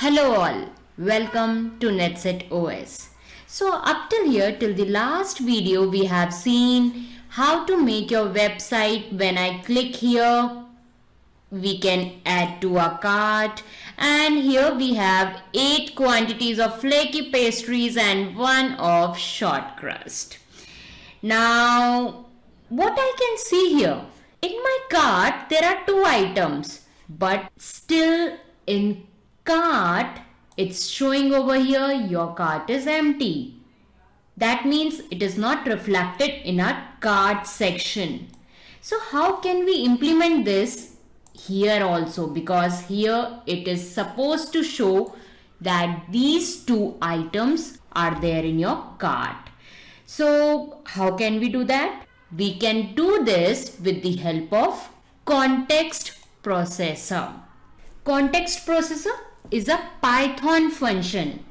Hello all, welcome to NetSet OS. So up till here, till the last video, we have seen how to make your website. When I click here, we can add to a cart, and here we have 8 quantities of flaky pastries and 1 of short crust. Now, what I can see here, in my cart there are 2 items, but still in cart it's showing over here your cart is empty. That means it is not reflected in our cart section. So how can we implement this here also, because here it is supposed to show that these 2 items are there in your cart. So how can we do that? We can do this with the help of context processor. Context processor is a Python function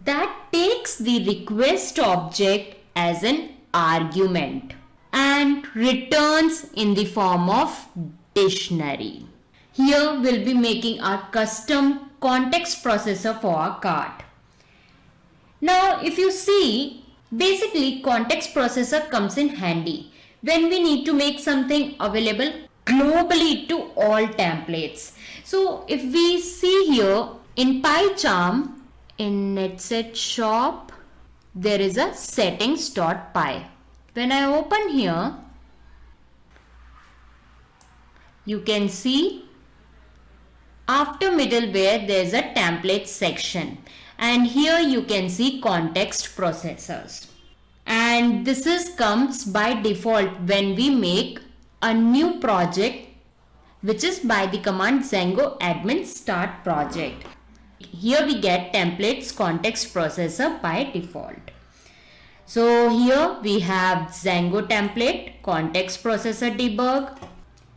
that takes the request object as an argument and returns in the form of dictionary. Here we'll be making our custom context processor for our cart. Now if you see, basically context processor comes in handy when we need to make something available globally to all templates. So if we see here in PyCharm, in NetSet shop, there is a settings.py. When I open here, you can see after middleware there is a template section, and here you can see context processors, and this comes by default when we make a new project, which is by the command Django admin start project. Here we get templates context processor by default. So here we have Django template context processor debug,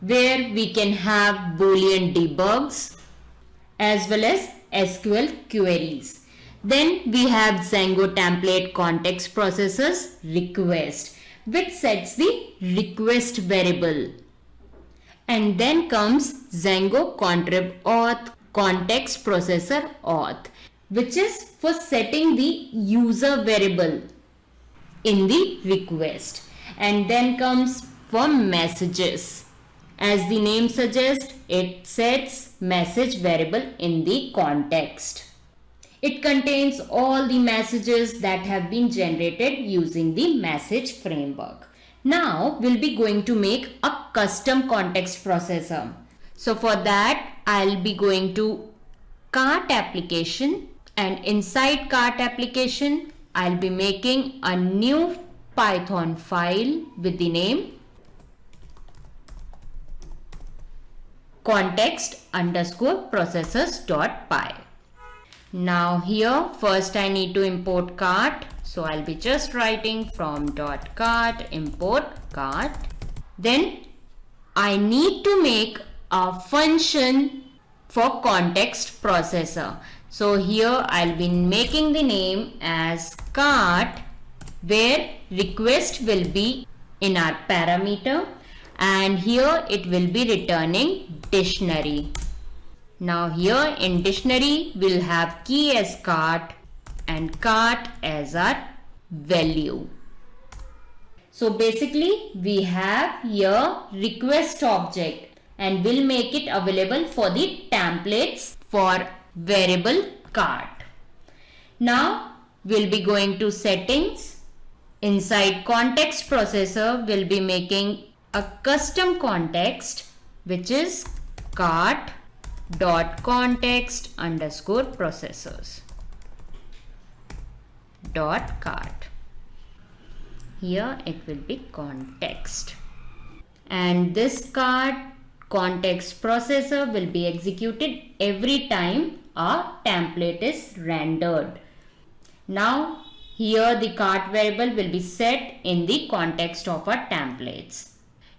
where we can have Boolean debugs as well as SQL queries. Then we have Django template context processors request, which sets the request variable. And then comes Django contrib auth context processor auth, which is for setting the user variable in the request. And then comes for messages. As the name suggests, it sets message variable in the context. It contains all the messages that have been generated using the message framework. Now we'll be going to make a custom context processor. So for that, I'll be going to cart application, and inside cart application, I'll be making a new Python file with the name context_processors.py. Now here first I need to import cart. So I'll be just writing from .cart import cart. Then I need to make a function for context processor. So here I'll be making the name as cart, where request will be in our parameter, and here it will be returning dictionary. Now here in dictionary we'll have key as cart and cart as our value. So basically we have here request object, and we'll make it available for the templates for variable cart. Now we'll be going to settings. Inside context processor we'll be making a custom context, which is cart.context_processors .cart. Here it will be context, and this cart context processor will be executed every time a template is rendered. Now here the cart variable will be set in the context of our templates.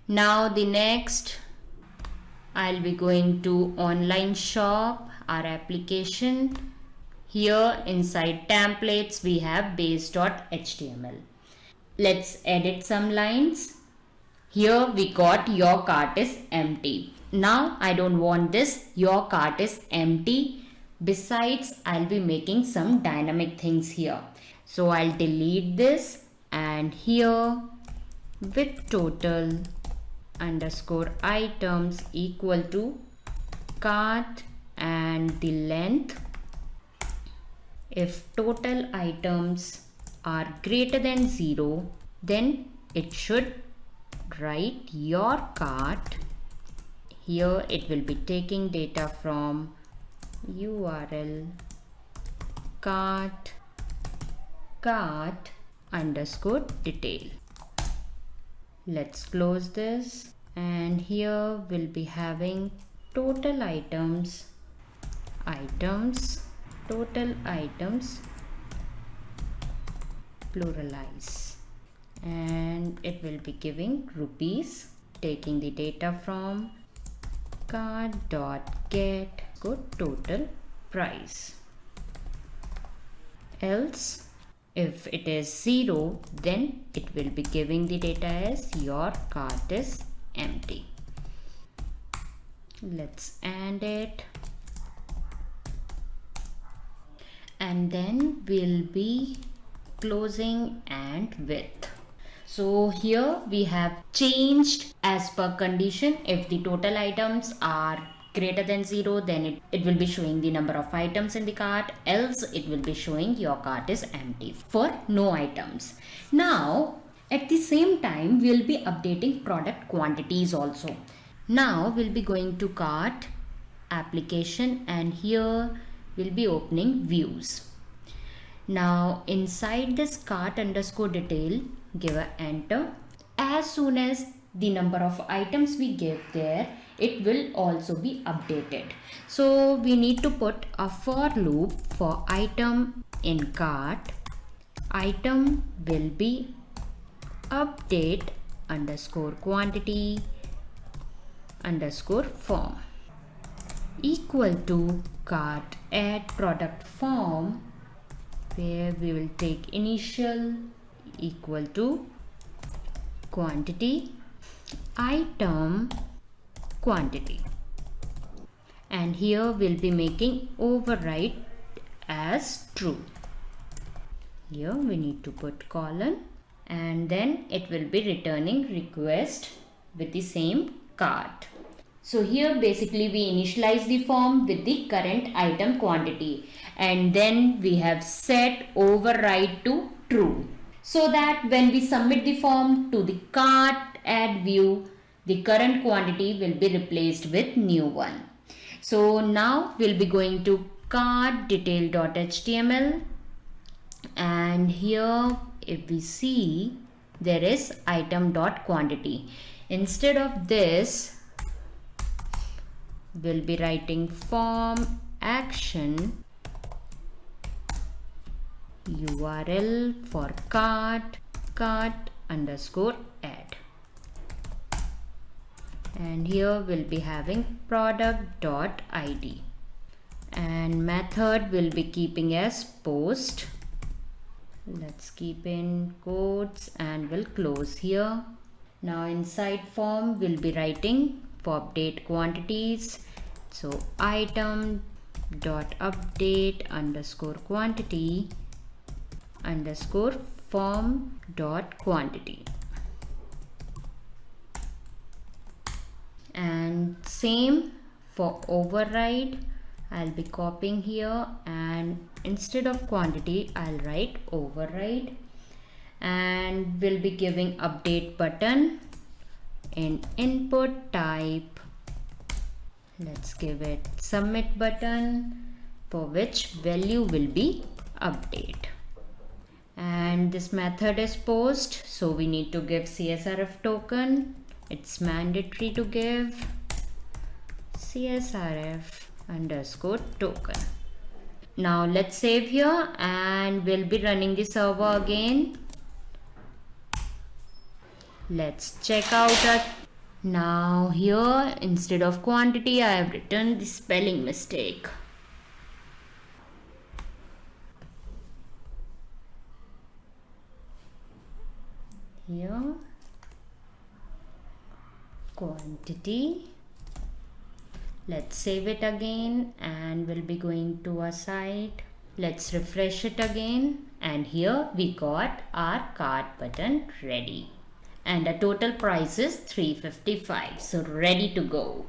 Now the next, I'll be going to online shop, our application. Here inside templates we have base.html. Let's edit some lines. Here we got your cart is empty. Now I don't want this your cart is empty. Besides, I'll be making some dynamic things here. So I'll delete this, and here with total underscore items equal to cart and the length. If total items are greater than 0, then it should write your cart. Here it will be taking data from URL cart underscore detail. Let's close this, and here we'll be having total items, total items pluralize, and it will be giving rupees, taking the data from cart.get total price. Else, if it is 0, then it will be giving the data as your cart is empty. Let's end it, and then we'll be closing and with. So here we have changed as per condition. If the total items are greater than 0, then it will be showing the number of items in the cart, else it will be showing your cart is empty for no items. Now at the same time we'll be updating product quantities also. Now we'll be going to cart application, and here we'll be opening views. Now inside this cart underscore detail, give a enter. As soon as the number of items we give there, it will also be updated. So we need to put a for loop for item in cart. Item will be update underscore quantity underscore form equal to cart add product form, where we will take initial equal to quantity item quantity, and here we'll be making override as true. Here we need to put colon, and then it will be returning request with the same cart. So here basically we initialize the form with the current item quantity, and then we have set override to true, so that when we submit the form to the cart add view, the current quantity will be replaced with new one. So now we'll be going to cart detail.html, and here if we see there is item.quantity. Instead of this, we'll be writing form action URL for cart underscore add, and here we'll be having product.id, and method will be keeping as post. Let's keep in quotes and we'll close here. Now inside form we'll be writing for update quantities, so item dot update underscore quantity underscore form dot quantity, and same for override. I'll be copying here, and instead of quantity I'll write override, and we'll be giving update button in input type. Let's give it submit button, for which value will be update, and this method is post, so we need to give CSRF token. It's mandatory to give CSRF underscore token. Now let's save here, and we'll be running the server again. Let's check out it. Now here instead of quantity I have written the spelling mistake. Here quantity Let's save it again and we'll be going to our site. Let's refresh it again, and here we got our cart button ready. And the total price is $355. So ready to go.